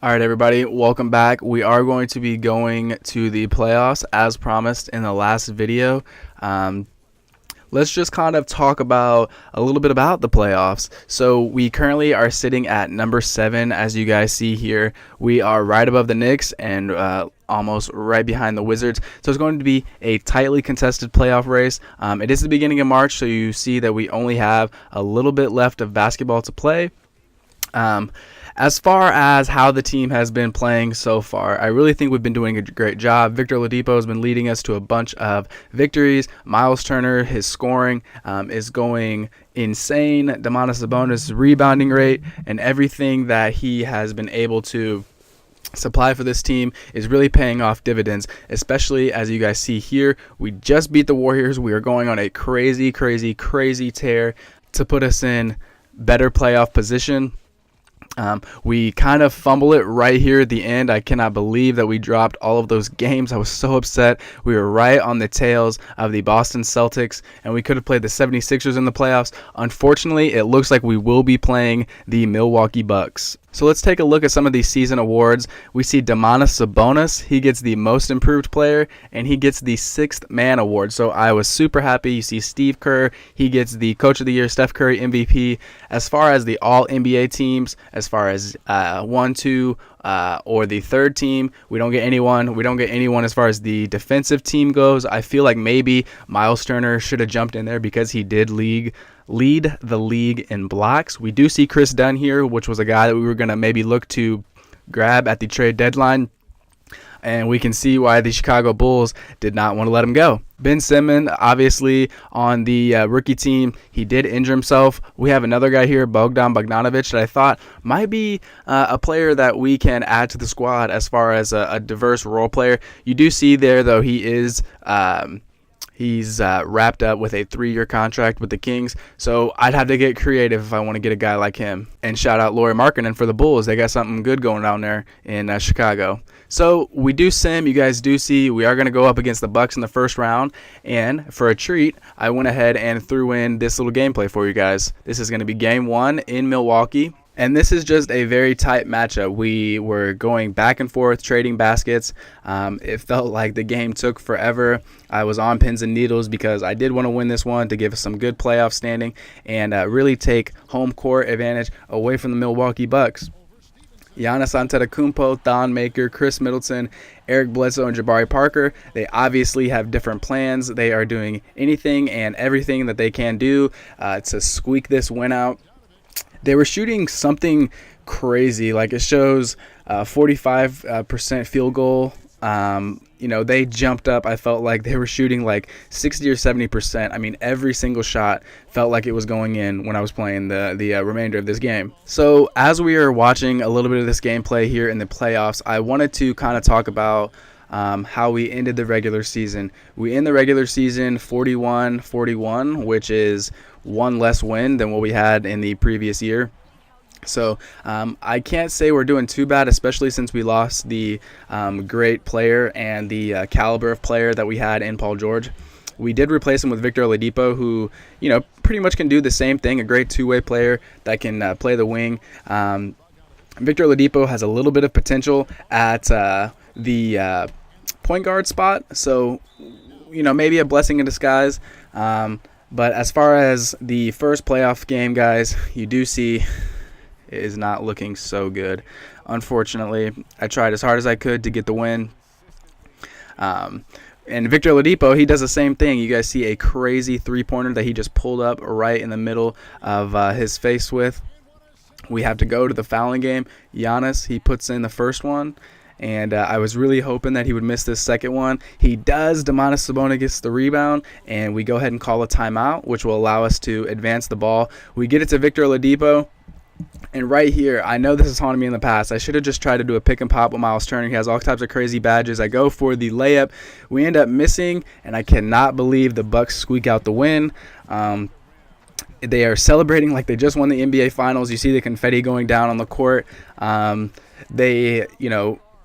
All right, everybody, welcome back. We are going to be going to the playoffs as promised in the last video. Let's just kind of talk about a little bit about the playoffs. So we currently are sitting at number 7, as you guys see here. We are right above the Knicks and almost right behind the Wizards. So it's going to be a tightly contested playoff race. It is the beginning of March, so you see that we only have a little bit left of basketball to play. As far as how the team has been playing so far, I really think we've been doing a great job. Victor Oladipo has been leading us to a bunch of victories. Miles Turner, his scoring is going insane. Domantas Sabonis' rebounding rate and everything that he has been able to supply for this team is really paying off dividends, especially as you guys see here. We just beat the Warriors. We are going on a crazy tear to put us in better playoff position. We kind of fumble it right here at the end. I cannot believe that we dropped all of those games. I was so upset. We were right on the tails of the Boston Celtics, and we could have played the 76ers in the playoffs. Unfortunately, it looks like we will be playing the Milwaukee Bucks. So let's take a look at some of these season awards. We see Domantas Sabonis. He gets the most improved player, and he gets the 6th man award. So I was super happy. You see Steve Kerr. He gets the Coach of the Year, Steph Curry MVP. As far as the All-NBA teams, as far as 1, 2, or the third team, we don't get anyone. We don't get anyone as far as the defensive team goes. I feel like maybe Miles Turner should have jumped in there because he did lead the league in blocks. We do see Chris Dunn here, which was a guy that we were going to maybe look to grab at the trade deadline. And we can see why the Chicago Bulls did not want to let him go. Ben Simmons, obviously, on the rookie team, he did injure himself. We have another guy here, Bogdan Bogdanovic, that I thought might be a player that we can add to the squad as far as a diverse role player. You do see there, though, he is he's wrapped up with a 3-year contract with the Kings, so I'd have to get creative if I want to get a guy like him. And shout out Lauri Markkanen for the Bulls. They got something good going down there in Chicago. So we do sim. You guys do see we are going to go up against the Bucks in the first round, and for a treat, I went ahead and threw in this little gameplay for you guys. This is going to be Game 1 in Milwaukee. And this is just a very tight matchup. We were going back and forth, trading baskets. It felt like the game took forever. I was on pins and needles because I did want to win this one to give us some good playoff standing and really take home court advantage away from the Milwaukee Bucks. Giannis Antetokounmpo, Thon Maker, Chris Middleton, Eric Bledsoe, and Jabari Parker, they obviously have different plans. They are doing anything and everything that they can do to squeak this win out. They were shooting something crazy, like it shows 45% field goal. They jumped up. I felt like they were shooting like 60 or 70%. I mean, every single shot felt like it was going in when I was playing the remainder of this game. So as we are watching a little bit of this gameplay here in the playoffs, I wanted to kind of talk about how we ended the regular season. We end the regular season 41-41, which is one less win than what we had in the previous year. So I can't say we're doing too bad, especially since we lost the great player and the caliber of player that we had in Paul George. We did replace him with Victor Oladipo, who, pretty much can do the same thing, a great two-way player that can play the wing. Victor Oladipo has a little bit of potential at the point guard spot, so, maybe a blessing in disguise. But as far as the first playoff game, guys, you do see it is not looking so good. Unfortunately, I tried as hard as I could to get the win. And Victor Oladipo, he does the same thing. You guys see a crazy three-pointer that he just pulled up right in the middle of his face with. We have to go to the fouling game. Giannis, he puts in the first one. And I was really hoping that he would miss this second one. He does. Domantas Sabonis gets the rebound, and we go ahead and call a timeout, which will allow us to advance the ball. We get it to Victor Oladipo. And right here, I know this has haunted me in the past. I should have just tried to do a pick and pop with Miles Turner. He has all types of crazy badges. I go for the layup. We end up missing, and I cannot believe the Bucks squeak out the win. They are celebrating like they just won the NBA Finals. You see the confetti going down on the court. They,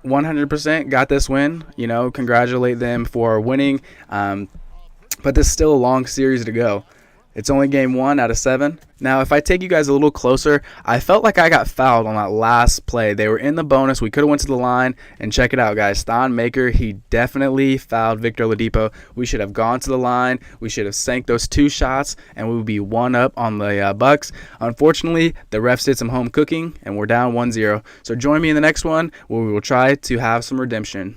100% got this win. Congratulate them for winning. But there's still a long series to go. It's only game 1 out of 7. Now, if I take you guys a little closer, I felt like I got fouled on that last play. They were in the bonus. We could have went to the line, and check it out, guys. Stan Maker, he definitely fouled Victor Oladipo. We should have gone to the line. We should have sank those 2 shots, and we would be 1 up on the Bucks. Unfortunately, the refs did some home cooking, and we're down 1-0. So join me in the next one where we will try to have some redemption.